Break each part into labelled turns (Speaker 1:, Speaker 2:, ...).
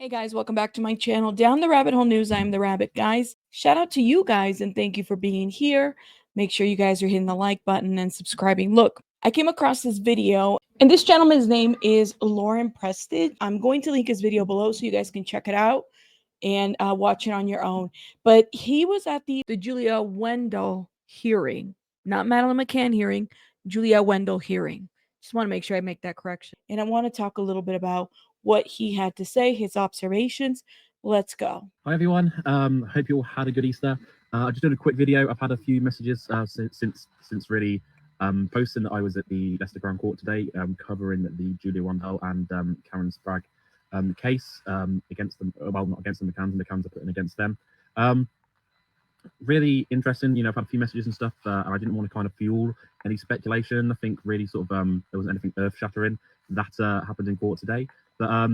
Speaker 1: Hey guys, welcome back to my channel. Down the Rabbit Hole News, I am the Rabbit, guys. Shout out to you guys and thank you for being here. Make sure you guys are hitting the like button and subscribing. Look, I came across this video and this gentleman's name is Lauren Prestidge. I'm going to link his video below so you guys can check it out and watch it on your own. But he was at the Julia Wandelt hearing, not Madeleine McCann hearing, Julia Wandelt hearing. Just want to make sure I make that correction. And I want to talk a little bit about what he had to say, his observations. Let's go.
Speaker 2: Hi everyone. Hope you all had a good Easter. I just did a quick video. I've had a few messages since really posting that I was at the Leicester Crown Court today, covering the Julia Wandelt and Karen Spragg case against them. Well, not against the McCanns. The McCanns are putting against them. Really interesting. You know, I've had a few messages and stuff, and I didn't want to kind of fuel any speculation. I think really sort of there wasn't anything earth-shattering that happened in court today, but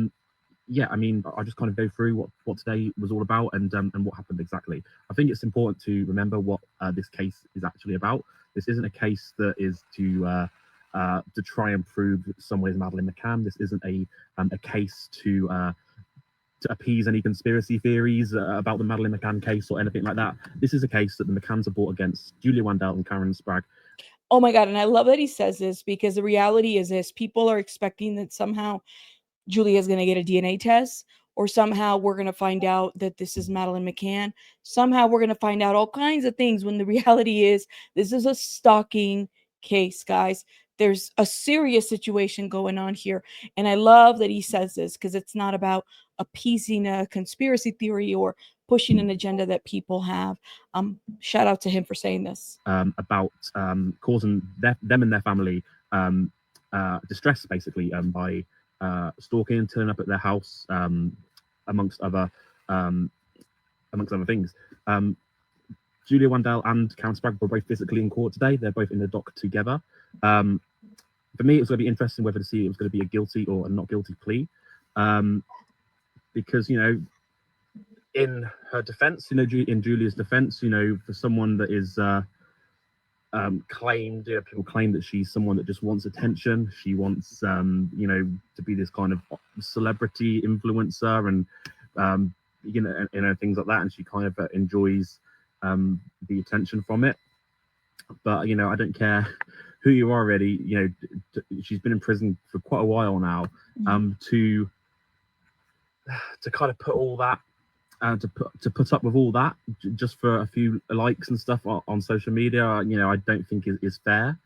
Speaker 2: yeah, I mean, I just kind of go through what today was all about and what happened exactly. I think it's important to remember what this case is actually about. This isn't a case that is to try and prove someone is Madeleine McCann. This isn't a case to appease any conspiracy theories about the Madeleine McCann case or anything like that. This is a case that the McCanns have brought against Julia Wandelt and Karen Spragg.
Speaker 1: Oh my God, and I love that he says this because the reality is this: people are expecting that somehow Julia's going to get a DNA test, or somehow we're going to find out that this is Madeleine McCann. Somehow we're going to find out all kinds of things when the reality is this is a stalking case, guys. There's a serious situation going on here. And I love that he says this because it's not about appeasing a conspiracy theory or pushing an agenda that people have. Shout out to him for saying this.
Speaker 2: About causing them and their family distress, basically, by stalking, turning up at their house, amongst other things. Julia Wandelt and Karen Spragg were both physically in court today. They're both in the dock together. For me, it was going to be interesting whether to see it was going to be a guilty or a not guilty plea, because, you know, in her defense, you know, in Julia's defense, you know, for someone that is claimed, you know, people claim that she's someone that just wants attention. She wants, you know, to be this kind of celebrity influencer and, you know, things like that. And she kind of enjoys the attention from it. But, you know, I don't care who you are already, you know, she's been in prison for quite a while now, to kind of put all that, to put up with all that just for a few likes and stuff on social media, you know, I don't think is fair.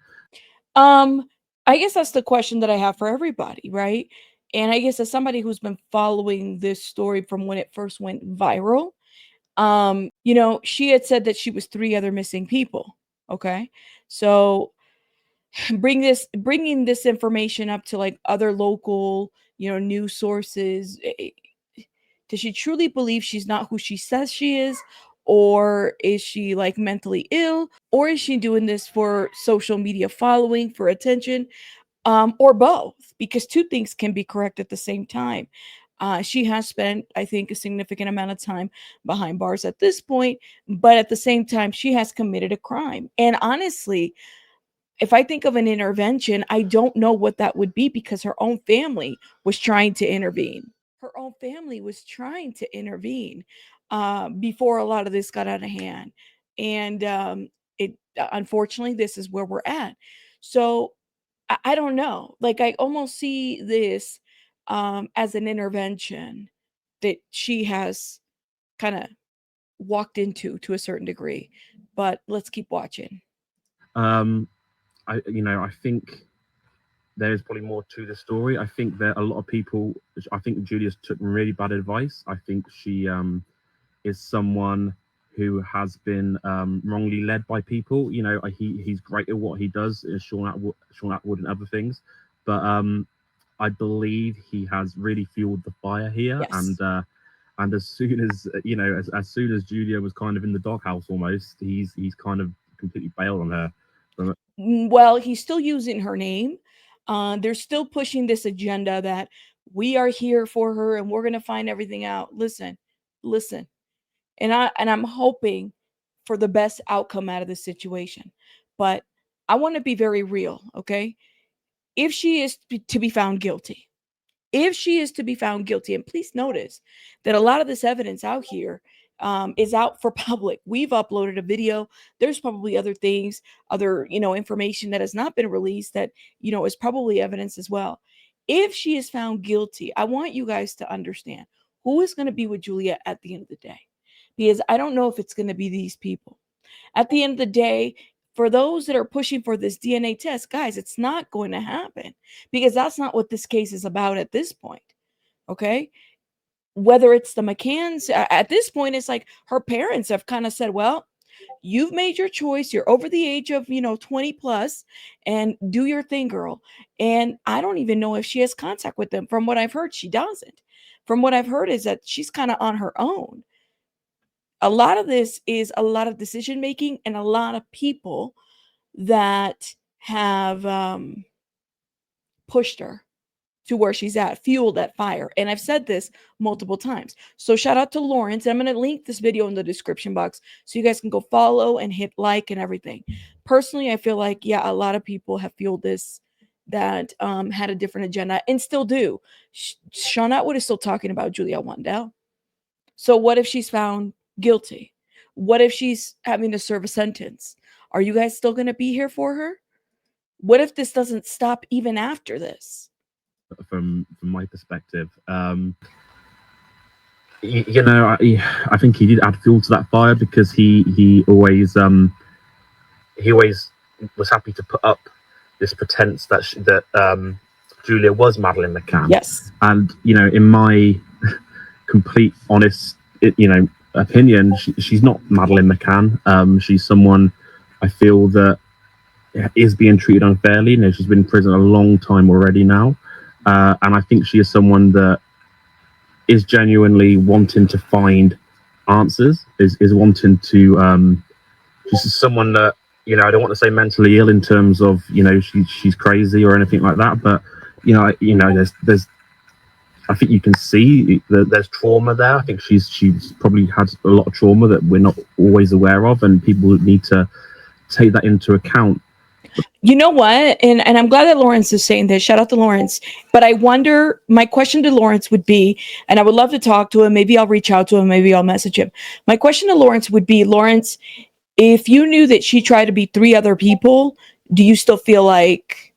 Speaker 1: I guess that's the question that I have for everybody, right? And I guess as somebody who's been following this story from when it first went viral, you know, she had said that she was 3 other missing people. Okay. So bringing this information up to like other local, you know, news sources, does she truly believe she's not who she says she is? Or is she like mentally ill? Or is she doing this for social media following, for attention? Or both? Because two things can be correct at the same time. She has spent, I think, a significant amount of time behind bars at this point, but at the same time, she has committed a crime. And honestly, if I think of an intervention, I don't know what that would be because her own family was trying to intervene. Her own family was trying to intervene before a lot of this got out of hand. And it unfortunately, this is where we're at. So I don't know. Like, I almost see this as an intervention that she has kind of walked into to a certain degree. But let's keep watching.
Speaker 2: You know, I think there's probably more to the story. I think that a lot of people, I think Julia's took really bad advice. I think she is someone who has been wrongly led by people. You know, he's great at what he does, Sean Atwood and other things, but I believe he has really fueled the fire here.
Speaker 1: Yes.
Speaker 2: And as soon as, you know, as soon as Julia was kind of in the doghouse almost, he's kind of completely bailed on her.
Speaker 1: Well, he's still using her name. They're still pushing this agenda that we are here for her and we're going to find everything out. Listen, and I'm hoping for the best outcome out of this situation. But I want to be very real, okay? If she is to be found guilty, if she is to be found guilty, and please notice that a lot of this evidence out here is out for public. We've uploaded a video. There's probably other things, other, information that has not been released that, is probably evidence as well. If she is found guilty, I want you guys to understand who is going to be with Julia at the end of the day, because I don't know if it's going to be these people. At the end of the day, for those that are pushing for this DNA test, guys, it's not going to happen, because that's not what this case is about at this point. Okay. Whether it's the McCanns, at this point, it's like her parents have kind of said, well, you've made your choice. You're over the age of, 20 plus, and do your thing, girl. And I don't even know if she has contact with them. From what I've heard, she doesn't. From what I've heard is that she's kind of on her own. A lot of this is a lot of decision making and a lot of people that have pushed her to where she's at, fueled that fire. And I've said this multiple times. So shout out to Lawrence. I'm going to link this video in the description box so you guys can go follow and hit like and everything. Personally, I feel like, yeah, a lot of people have fueled this that had a different agenda and still do. Sean Atwood is still talking about Julia Wandelt. So what if she's found guilty? What if she's having to serve a sentence? Are you guys still going to be here for her? What if this doesn't stop even after this?
Speaker 2: From my perspective, I think he did add fuel to that fire, because he always was happy to put up this pretense that Julia was Madeleine McCann.
Speaker 1: Yes.
Speaker 2: And in my complete honest opinion, she's not Madeleine McCann. She's someone I feel that is being treated unfairly. She's been in prison a long time already now. And I think she is someone that is genuinely wanting to find answers, is wanting to, she's someone that, I don't want to say mentally ill in terms of, she's crazy or anything like that, but, there's, I think you can see that there's trauma there. I think she's probably had a lot of trauma that we're not always aware of, and people need to take that into account.
Speaker 1: You know what? And I'm glad that Lawrence is saying this. Shout out to Lawrence. But I wonder, my question to Lawrence would be, and I would love to talk to him. Maybe I'll reach out to him. Maybe I'll message him. My question to Lawrence would be, Lawrence, if you knew that she tried to be 3 other people, do you still feel like,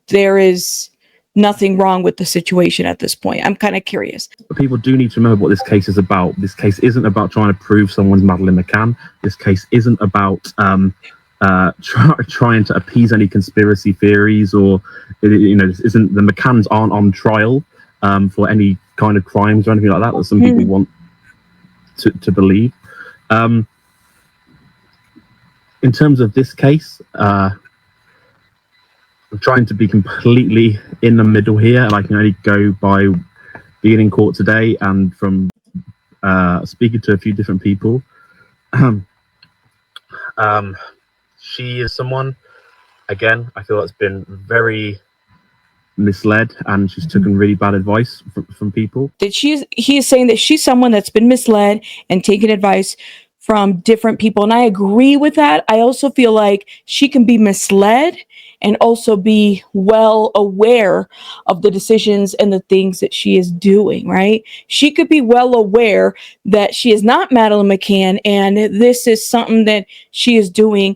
Speaker 1: there is nothing wrong with the situation at this point? I'm kind of curious.
Speaker 2: People do need to remember what this case is about. This case isn't about trying to prove someone's Madeleine McCann. This case isn't about trying to appease any conspiracy theories, or this isn't, the McCanns aren't on trial for any kind of crimes or anything like that some people want to believe. In terms of this case, I'm trying to be completely in the middle here, and I can only go by being in court today and from speaking to a few different people. She is someone, again, I feel that's been very misled, and she's taken really bad advice from people.
Speaker 1: That he is saying that she's someone that's been misled and taken advice from different people. And I agree with that. I also feel like she can be misled and also be well aware of the decisions and the things that she is doing, right? She could be well aware that she is not Madeleine McCann, and this is something that she is doing.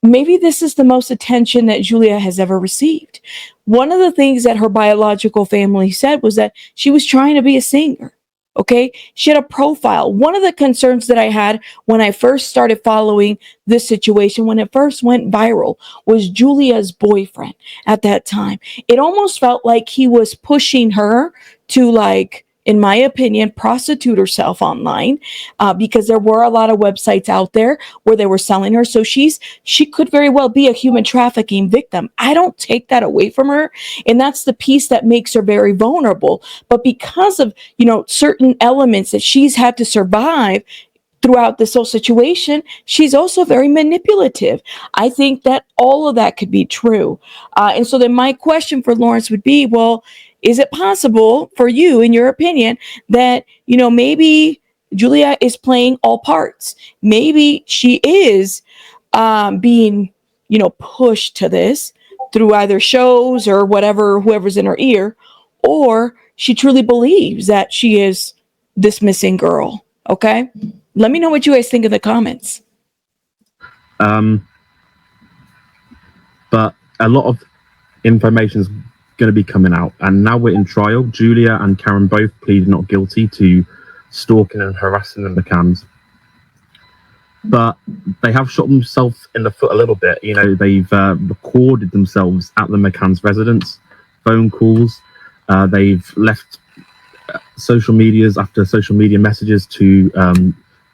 Speaker 1: Maybe this is the most attention that Julia has ever received. One of the things that her biological family said was that she was trying to be a singer. Okay. She had a profile. One of the concerns that I had when I first started following this situation, when it first went viral, was Julia's boyfriend at that time. It almost felt like he was pushing her to, like, in my opinion, prostitute herself online, because there were a lot of websites out there where they were selling her. So she could very well be a human trafficking victim. I don't take that away from her. And that's the piece that makes her very vulnerable. But because of, certain elements that she's had to survive throughout this whole situation, she's also very manipulative. I think that all of that could be true. And so then my question for Lawrence would be, well, is it possible for you, in your opinion, that, maybe Julia is playing all parts? Maybe she is being, pushed to this through either shows or whatever, whoever's in her ear, or she truly believes that she is this missing girl. Okay? Let me know what you guys think in the comments.
Speaker 2: But a lot of information is going to be coming out, and now we're in trial. Julia and Karen both pleaded not guilty to stalking and harassing the McCanns, but they have shot themselves in the foot a little bit. You know, they've recorded themselves at the McCann's residence, phone calls. They've left social medias after social media messages to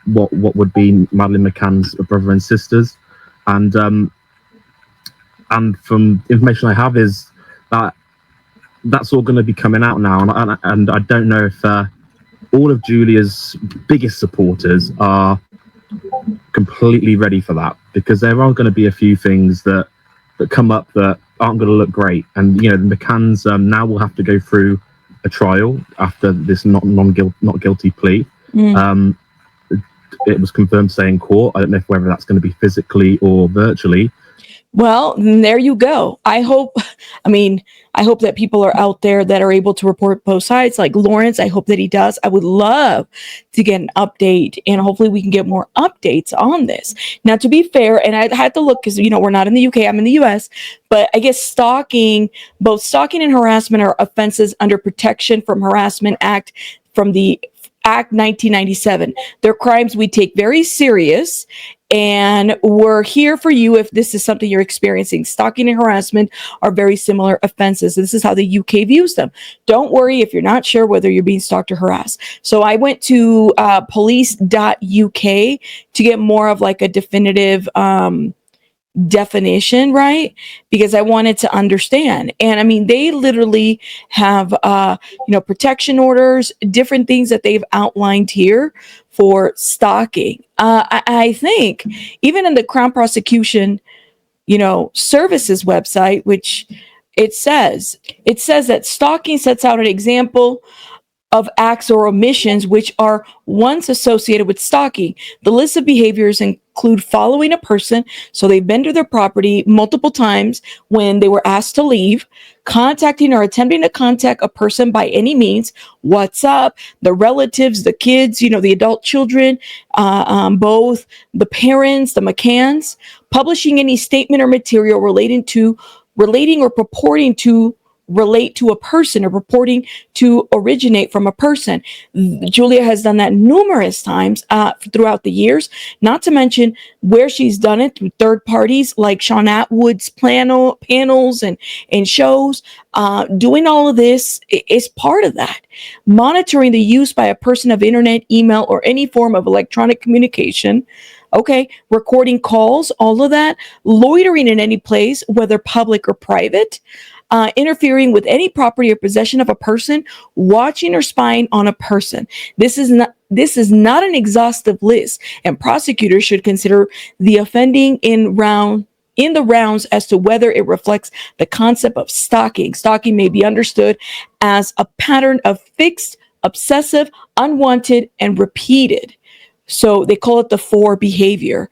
Speaker 2: what would be Madeleine McCann's brother and sisters, and from information I have is that that's all going to be coming out now, and I don't know if all of Julia's biggest supporters are completely ready for that, because there are going to be a few things that come up that aren't going to look great, and you know, the McCanns now will have to go through a trial after this not guilty plea. It was confirmed today in court. I don't know whether that's going to be physically or virtually.
Speaker 1: Well, there you go. I hope that people are out there that are able to report both sides. Like Lawrence, I hope that he does. I would love to get an update, and hopefully we can get more updates on this. Now, to be fair, and I had to look because, you know, we're not in the UK, I'm in the US, but I guess both stalking and harassment are offenses under Protection from Harassment Act from the Act 1997. They're crimes we take very serious, and we're here for you if this is something you're experiencing. Stalking and harassment are very similar offenses. This is how the UK views them. Don't worry if you're not sure whether you're being stalked or harassed. So I went to police.uk to get more of like a definitive definition, right? Because I wanted to understand. And I mean, they literally have protection orders, different things that they've outlined here for stalking. I think even in the Crown Prosecution services website, which it says that stalking sets out an example of acts or omissions which are once associated with stalking. The list of behaviors include following a person, so they've been to their property multiple times when they were asked to leave, contacting or attempting to contact a person by any means, what's up, the relatives, the kids, the adult children, both the parents, the McCanns, publishing any statement or material relating or purporting to relate to a person or purporting to originate from a person. Julia has done that numerous times throughout the years, not to mention where she's done it through third parties like Sean Atwood's panels and shows. Doing all of this is part of that. Monitoring the use by a person of internet, email, or any form of electronic communication. Okay, recording calls, all of that. Loitering in any place, whether public or private. Interfering with any property or possession of a person, watching or spying on a person. This is not an exhaustive list, and prosecutors should consider the offending in the rounds as to whether it reflects the concept of stalking. Stalking may be understood as a pattern of fixed, obsessive, unwanted, and repeated. So they call it the four behaviors,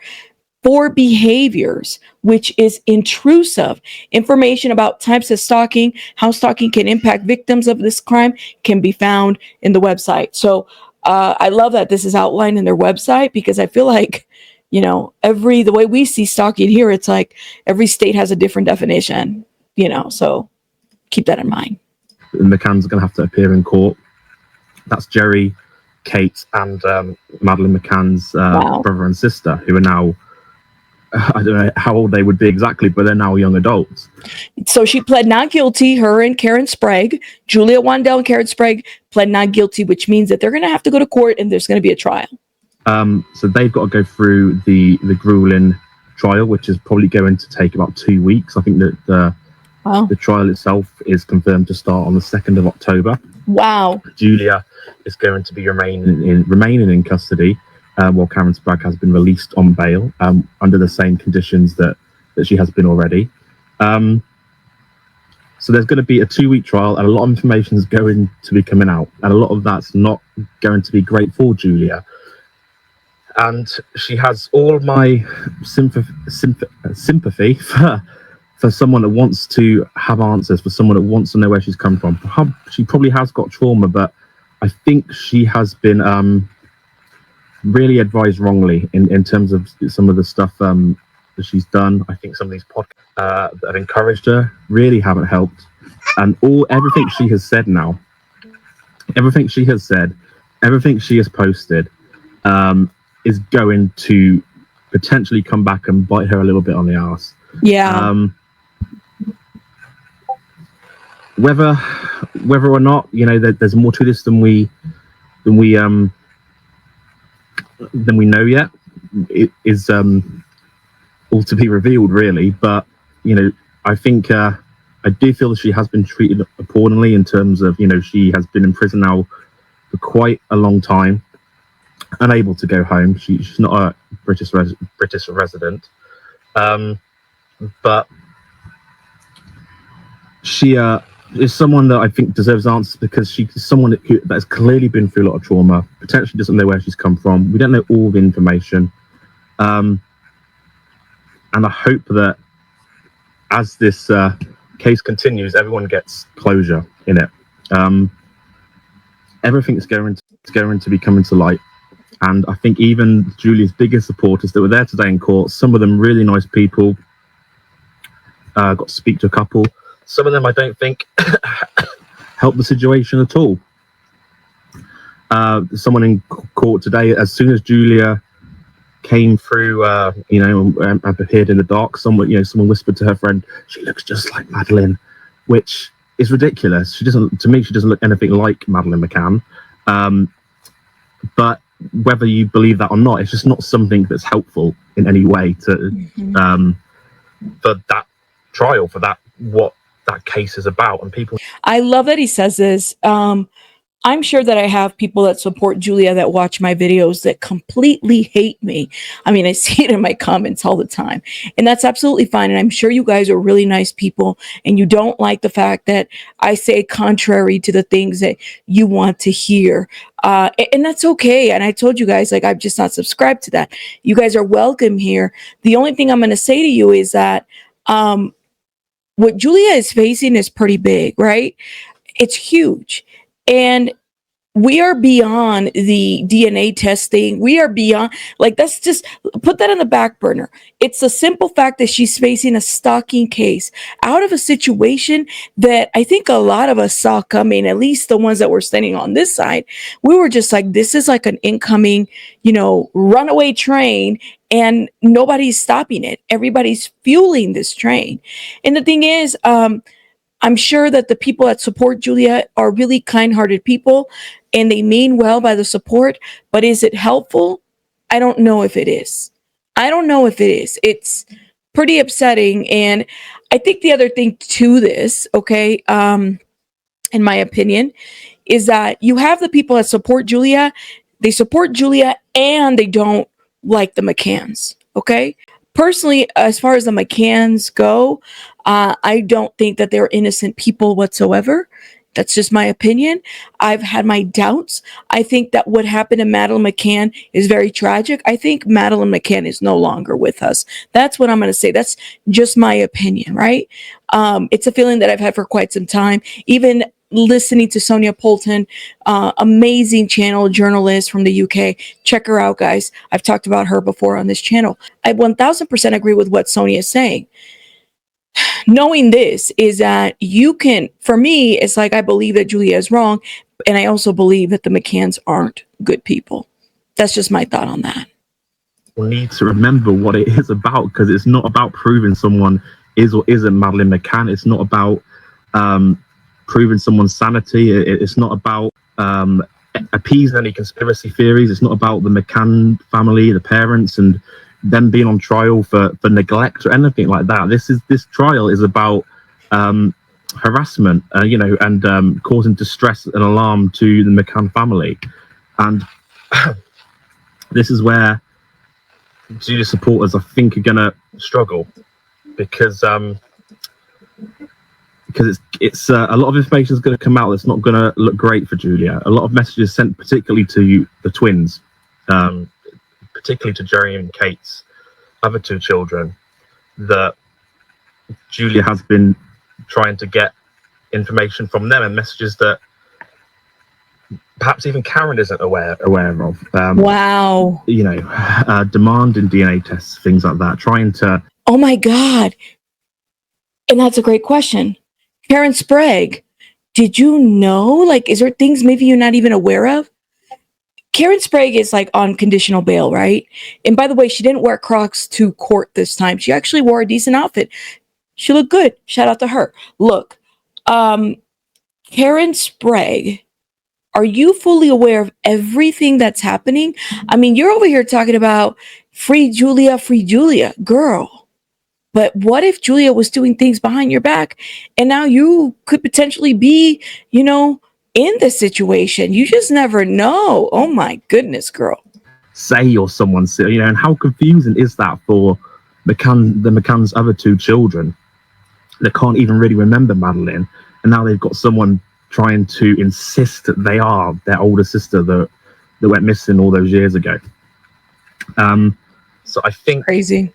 Speaker 1: which is intrusive. Information about types of stalking, how stalking can impact victims of this crime can be found in the website. So I love that this is outlined in their website, because I feel like, the way we see stalking here, it's like every state has a different definition, so keep that in mind.
Speaker 2: The McCanns are going to have to appear in court. That's Jerry, Kate, and Madeleine McCann's brother and sister, who are now, I don't know how old they would be exactly, but they're now young adults.
Speaker 1: So she pled not guilty, her and Karen Spragg. Julia Wandelt and Karen Spragg pled not guilty, which means that they're going to have to go to court and there's going to be a trial.
Speaker 2: So they've got to go through the grueling trial, which is probably going to take about 2 weeks. I think that the trial itself is confirmed to start on the 2nd of October.
Speaker 1: Wow.
Speaker 2: Julia is going to be remaining in custody, while Karen Spragg has been released on bail under the same conditions that she has been already. So there's going to be a 2-week trial, and a lot of information is going to be coming out, and a lot of that's not going to be great for Julia. And she has all my sympathy for for someone that wants to have answers, for someone that wants to know where she's come from. She probably has got trauma, but I think she has been really advised wrongly in terms of some of the stuff that she's done. I think some of these podcasts that have encouraged her really haven't helped. And everything she has said now, everything she has said, everything she has posted is going to potentially come back and bite her a little bit on the arse.
Speaker 1: Yeah.
Speaker 2: Whether or not, you know, there's more to this than we know yet. It is all to be revealed, really. But you know, I think I do feel that she has been treated appallingly in terms of, you know, she has been in prison now for quite a long time, unable to go home. She's not a British resident, but she is someone that I think deserves answers, because she's someone that has clearly been through a lot of trauma, potentially doesn't know where she's come from. We don't know all the information. And I hope that as this case continues, everyone gets closure in it. Everything's going to be coming to light. And I think even Julia's biggest supporters that were there today in court, some of them really nice people, got to speak to a couple. Some of them I don't think helped the situation at all. Someone in court today, as soon as Julia came through, you know, and appeared in the dark, someone whispered to her friend, "She looks just like Madeleine," which is ridiculous. She doesn't look anything like Madeleine McCann. But whether you believe that or not, it's just not something that's helpful in any way to for that trial, for that what that case is about. And people,
Speaker 1: I love that he says this. I'm sure that I have people that support Julia that watch my videos that completely hate me. I mean, I see it in my comments all the time, and that's absolutely fine. And I'm sure you guys are really nice people, and you don't like the fact that I say contrary to the things that you want to hear. And that's okay. And I told you guys, like, I've just not subscribed to that. You guys are welcome here. The only thing I'm going to say to you is that what Julia is facing is pretty big, right? It's huge. And we are beyond the DNA testing. We are beyond, like, that's just, put that on the back burner. It's a simple fact that she's facing a stalking case out of a situation that I think a lot of us saw coming, at least the ones that were standing on this side. We were just like, this is like an incoming, you know, runaway train, and nobody's stopping it. Everybody's fueling this train. And the thing is, I'm sure that the people that support Julia are really kind-hearted people, and they mean well by the support, but is it helpful? I don't know if it is. I don't know if it is. It's pretty upsetting. And I think the other thing to this, okay, in my opinion, is that you have the people that support Julia. They support Julia and they don't like the McCanns, okay? Personally, as far as the McCanns go, I don't think that they're innocent people whatsoever. That's just my opinion. I've had my doubts. I think that what happened to Madeleine McCann is very tragic. I think Madeleine McCann is no longer with us. That's what I'm going to say. That's just my opinion, right? It's a feeling that I've had for quite some time. Even listening to Sonia Poulton, amazing channel journalist from the UK. Check her out, guys. I've talked about her before on this channel. I 1000% agree with what Sonia is saying. Knowing this is that you can, for me, it's like I believe that Julia is wrong, and I also believe that the McCanns aren't good people. That's just my thought on that.
Speaker 2: We need to remember what it is about, because it's not about proving someone is or isn't Madeleine McCann. It's not about proving someone's sanity. It's not about appeasing any conspiracy theories. It's not about the McCann family, the parents, and them being on trial for neglect or anything like that. This trial is about harassment, you know, and causing distress and alarm to the McCann family. And this is where Julia supporters, I think, are gonna struggle, because it's a lot of information is going to come out that's not going to look great for Julia. A lot of messages sent, particularly to the twins, particularly to Jerry and Kate's other two children, that Julia has been trying to get information from them and messages that perhaps even Karen isn't aware of.
Speaker 1: Wow.
Speaker 2: You know, demanding DNA tests, things like that, trying to.
Speaker 1: Oh my God. And that's a great question. Karen Spragg, did you know? Like, is there things maybe you're not even aware of? Karen Spragg is like on conditional bail, right? And by the way, she didn't wear Crocs to court this time. She actually wore a decent outfit. She looked good. Shout out to her. Look, Karen Spragg, are you fully aware of everything that's happening? I mean, you're over here talking about free Julia, girl. But what if Julia was doing things behind your back and now you could potentially be, you know, in this situation? You just never know. Oh my goodness, girl.
Speaker 2: Say or someone say, you know, and how confusing is that for the McCann's other two children that can't even really remember Madeleine, and now they've got someone trying to insist that they are their older sister that went missing all those years ago. So I think
Speaker 1: Crazy.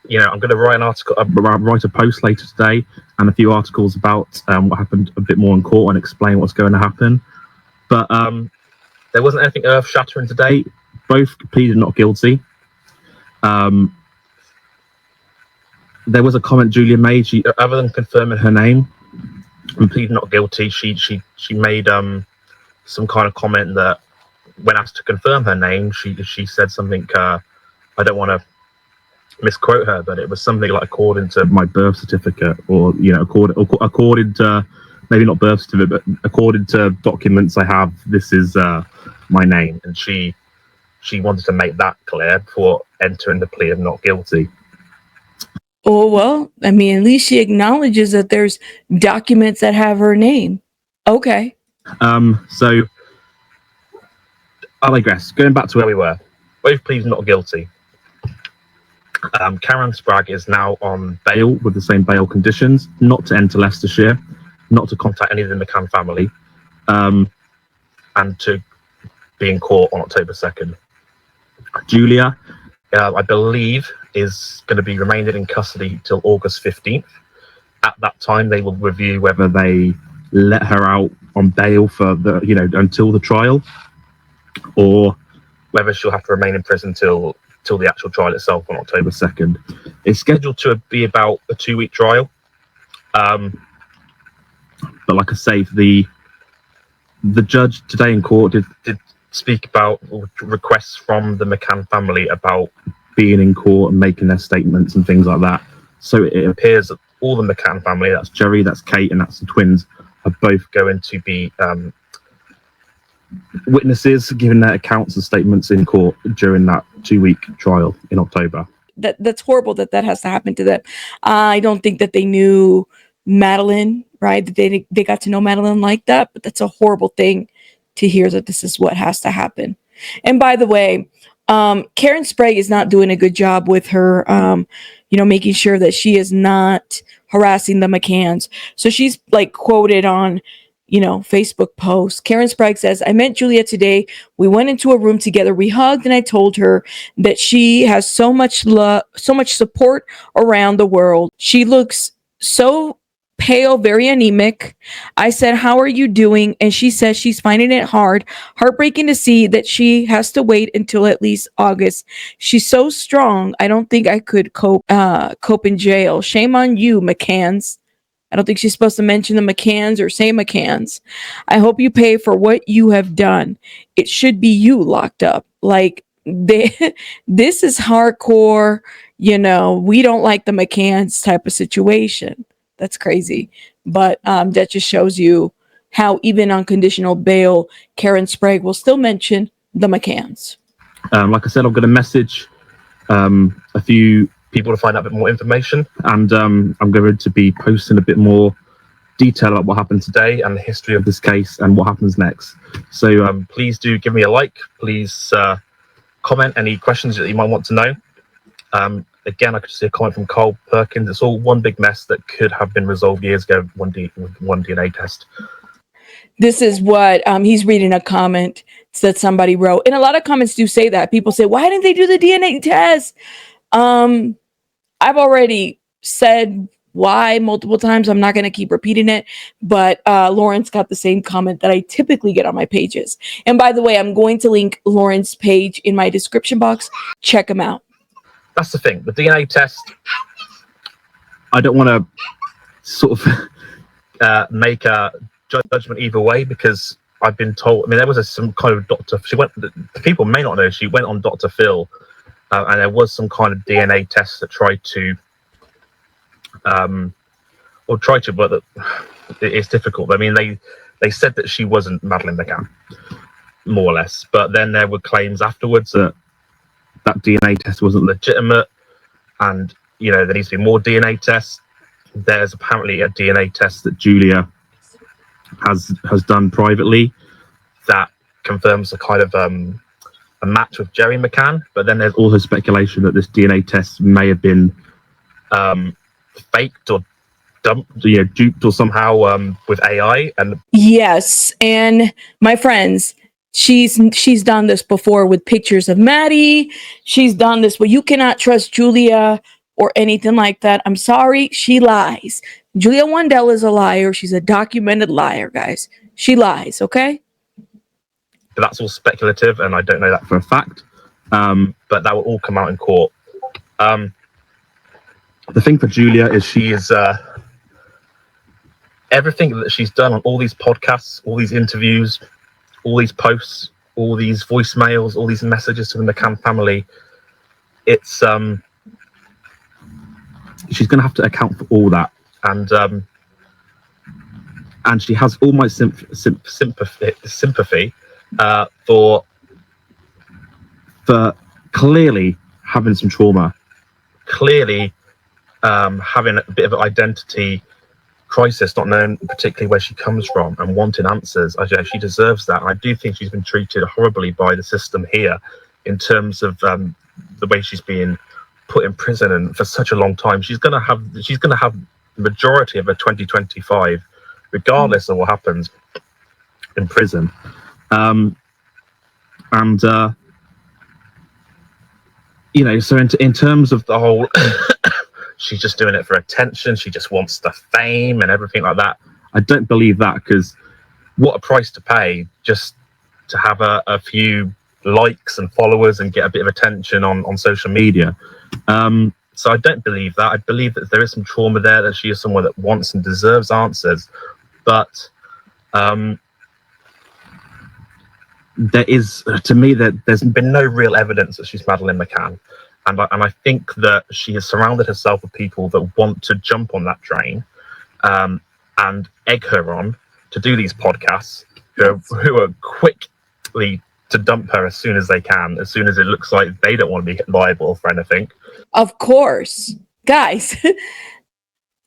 Speaker 2: You know, I'm going to write an article, write a post later today, and a few articles about what happened a bit more in court and explain what's going to happen. But there wasn't anything earth-shattering today. Both pleaded not guilty. There was a comment Julia made. She, other than confirming her name and pleading not guilty, she made some kind of comment that when asked to confirm her name, she said something. I don't want to misquote her, but it was something like according to my birth certificate, or you know, according to maybe not birth certificate, but according to documents I have, this is my name, and she wanted to make that clear before entering the plea of not guilty.
Speaker 1: Oh, well, I mean, at least she acknowledges that there's documents that have her name. Okay.
Speaker 2: So I digress. Going back to where we were, both pleaded not guilty. Karen Spragg is now on bail with the same bail conditions, not to enter Leicestershire, not to contact any of the McCann family, and to be in court on October 2nd. Julia, I believe, is going to be remaining in custody till August 15th. At that time, they will review whether they let her out on bail for the, you know, until the trial, or whether she'll have to remain in prison till the actual trial itself on October 2nd. It's scheduled to be about a 2-week trial. But like I say, the judge today in court did speak about requests from the McCann family about being in court and making their statements and things like that. So it appears that all the McCann family, that's Jerry, that's Kate, and that's the twins, are both going to be witnesses giving their accounts and statements in court during that 2-week trial in October.
Speaker 1: That's horrible that has to happen to them. I don't think that they knew Madeleine, right? That they got to know Madeleine like that, but that's a horrible thing to hear that this is what has to happen. And by the way, Karen Spragg is not doing a good job with her, you know, making sure that she is not harassing the McCanns. So she's like quoted on, you know, Facebook post. Karen Spragg says, I met Julia today. We went into a room together. We hugged and I told her that she has so much love, so much support around the world. She looks so pale, very anemic. I said, how are you doing? And she says she's finding it heartbreaking to see that she has to wait until at least August. She's so strong. I don't think I could cope in jail. Shame on you, McCanns. I don't think she's supposed to mention the McCanns or say McCanns. I hope you pay for what you have done. It should be you locked up. Like, this is hardcore, you know, we don't like the McCanns type of situation. That's crazy. But that just shows you how even on conditional bail, Karen Spragg will still mention the McCanns.
Speaker 2: Like I said, I'm going to message a few people to find out a bit more information, and I'm going to be posting a bit more detail about what happened today and the history of this case and what happens next. So please do give me a like. Please comment any questions that you might want to know. Again, I could see a comment from Carl Perkins. It's all one big mess that could have been resolved years ago with one DNA test.
Speaker 1: This is what he's reading a comment that somebody wrote. And a lot of comments do say that. People say, why didn't they do the DNA test? I've already said why multiple times. I'm not going to keep repeating it, but Lawrence got the same comment that I typically get on my pages. And by the way, I'm going to link Lawrence's page in my description box. Check him out.
Speaker 2: That's the thing. The DNA test, I don't want to sort of make a judgment either way, because I've been told, I mean, there was some kind of doctor, people may not know, she went on Dr. Phil, and there was some kind of DNA test that tried to, but it's difficult. I mean, they said that she wasn't Madeleine McCann, more or less, but then there were claims afterwards that DNA test wasn't legitimate, and, there needs to be more DNA tests. There's apparently a DNA test that Julia has done privately that confirms a kind of a match with Jerry McCann, but then there's also speculation that this DNA test may have been faked or duped or somehow with AI. And
Speaker 1: yes, and my friends, she's done this before with pictures of Maddie. She's done this, but you cannot trust Julia or anything like that. I'm sorry, she lies. Julia Wandelt is a liar. She's a documented liar, guys. She lies, okay?
Speaker 2: But that's all speculative, and I don't know that for a fact. But that will all come out in court. The thing for Julia is she is everything that she's done on all these podcasts, all these interviews, all these posts, all these voicemails, all these messages to the McCann family. It's she's going to have to account for all that, and she has all my sympathy for clearly having some trauma, clearly having a bit of an identity crisis, not knowing particularly where she comes from and wanting answers. She deserves that. I do think she's been treated horribly by the system here in terms of the way she's being put in prison, and for such a long time. She's gonna have the majority of her 2025, regardless of what happens in prison. So in terms of the whole she's just doing it for attention, she just wants the fame and everything like that, I don't believe that, because what a price to pay just to have a few likes and followers and get a bit of attention on social media. So I don't believe that. I believe that there is some trauma there, that she is someone that wants and deserves answers, but there is, to me, that there's been no real evidence that she's Madeleine McCann, and I think that she has surrounded herself with people that want to jump on that train and egg her on to do these podcasts, who are quickly to dump her as soon as they can, as soon as it looks like they don't want to be liable for anything.
Speaker 1: Of course, guys.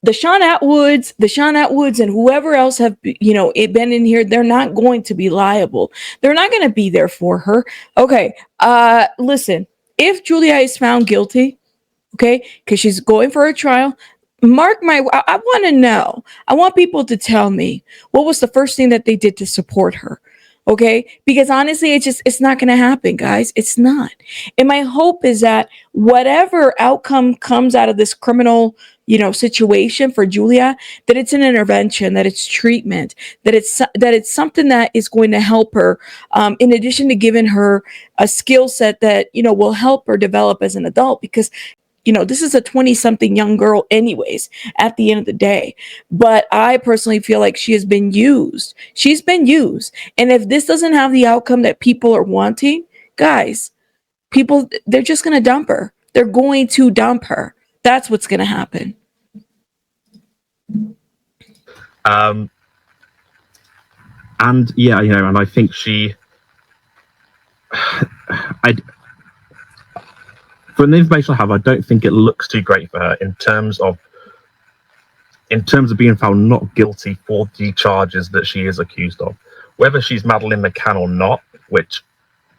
Speaker 1: The Sean Atwoods and whoever else have, been in here, they're not going to be liable. They're not going to be there for her. Okay. Listen, if Julia is found guilty, okay, because she's going for a trial, I want to know. I want people to tell me what was the first thing that they did to support her. Okay, because honestly, it's not going to happen, guys. It's not. And my hope is that whatever outcome comes out of this criminal, situation for Julia, that it's an intervention, that it's treatment, that it's something that is going to help her, in addition to giving her a skill set that, will help her develop as an adult, because this is a 20-something young girl anyways, at the end of the day. But I personally feel like she has been used. She's been used. And if this doesn't have the outcome that people are wanting, guys, they're just going to dump her. They're going to dump her. That's what's going to happen.
Speaker 2: And yeah, and I think from the information I have, I don't think it looks too great for her in terms of being found not guilty for the charges that she is accused of. Whether she's Madeleine McCann or not, which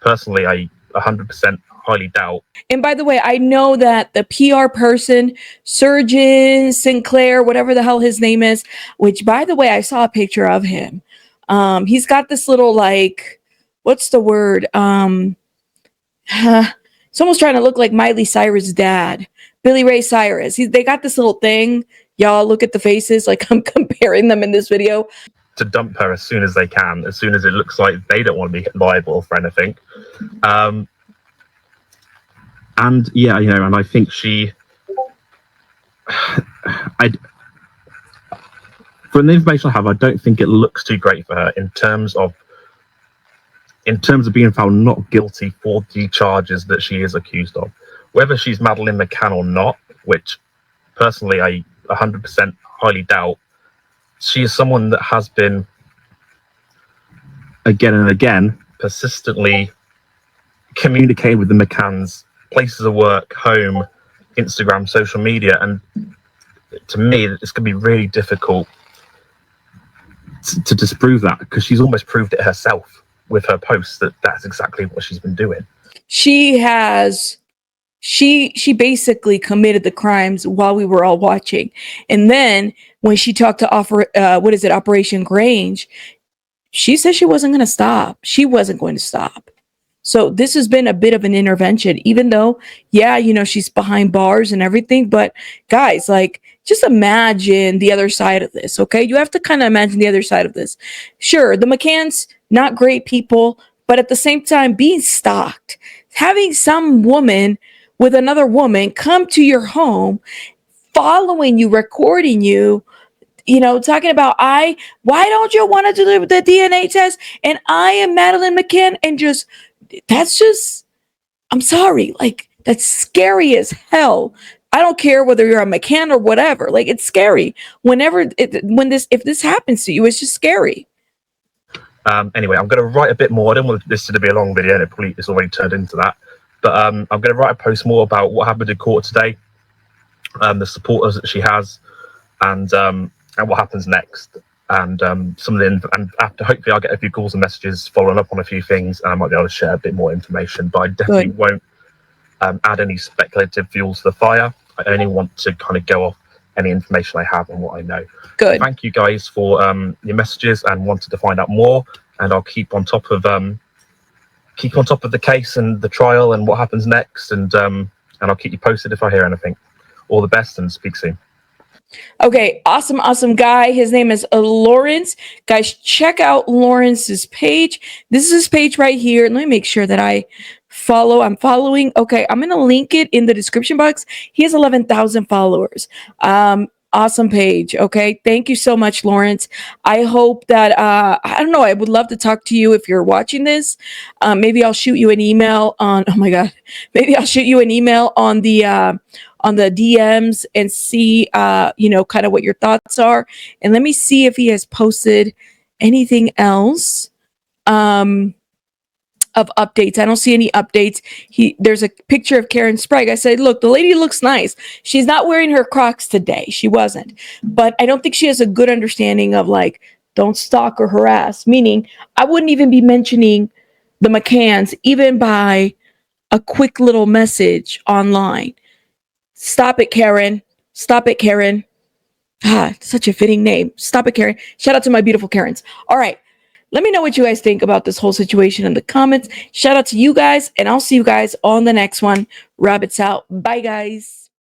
Speaker 2: personally I 100% highly doubt.
Speaker 1: And by the way, I know that the PR person, Surgeon Sinclair, whatever the hell his name is, which by the way, I saw a picture of him. He's got this little, what's the word? It's almost trying to look like Miley Cyrus' dad, Billy Ray Cyrus. They got this little thing. Y'all look at the faces, like I'm comparing them in this video.
Speaker 2: To dump her as soon as they can, as soon as it looks like they don't want to be liable for anything. And yeah, you know, and I think from the information I have, I don't think it looks too great for her in terms of being found not guilty for the charges that she is accused of. Whether she's Madeleine McCann or not, which personally I 100% highly doubt, she is someone that has been again and again persistently communicating with the McCanns, places of work, home, Instagram, social media, and to me it's going to be really difficult to disprove that, because she's almost proved it herself with her posts that that's exactly what she's been doing.
Speaker 1: She basically committed the crimes while we were all watching. And then when she talked to Operation Grange, she said she wasn't going to stop. She wasn't going to stop. So this has been a bit of an intervention, even though, yeah, you know, she's behind bars and everything. But guys, like, just imagine the other side of this, okay? You have to kind of imagine the other side of this. Sure, the McCanns, not great people, but at the same time, being stalked, having some woman with another woman come to your home, following you, recording you, you know, talking about, why don't you want to do the DNA test? And I am Madeleine McCann, and that's just, I'm sorry, like, that's scary as hell. I don't care whether you're a McCann or whatever. Like, it's scary. If this happens to you, it's just scary.
Speaker 2: Anyway, I'm going to write a bit more. I don't want this to be a long video, and it's already turned into that. But I'm going to write a post more about what happened in court today, the supporters that she has, and what happens next. And and after, hopefully I'll get a few calls and messages following up on a few things, and I might be able to share a bit more information. But I definitely won't add any speculative fuel to the fire. I only want to kind of go off any information I have and what I know.
Speaker 1: Good.
Speaker 2: Thank you guys for your messages and wanted to find out more, and I'll keep on top of the case and the trial and what happens next, and I'll keep you posted if I hear anything. All the best, and speak soon.
Speaker 1: Okay, awesome guy. His name is Lawrence. Guys, check out Lawrence's page. This is his page right here. Let me make sure that I'm following. Okay, I'm gonna link it in the description box. He has 11,000 followers. Awesome page. Okay, thank you so much, Lawrence. I hope that I don't know, I would love to talk to you if you're watching this. Maybe I'll shoot you an email on, oh my god, maybe I'll shoot you an email on the DMs and see you know, kind of what your thoughts are. And let me see if he has posted anything else of updates. I don't see any updates. There's a picture of Karen Spragg. I said, look, the lady looks nice. She's not wearing her Crocs today. She wasn't. But I don't think she has a good understanding of, like, don't stalk or harass. Meaning, I wouldn't even be mentioning the McCanns, even by a quick little message online. Stop it, Karen. Stop it, Karen. Such a fitting name. Stop it, Karen. Shout out to my beautiful Karens. All right. Let me know what you guys think about this whole situation in the comments. Shout out to you guys, and I'll see you guys on the next one. Rabbits out. Bye, guys.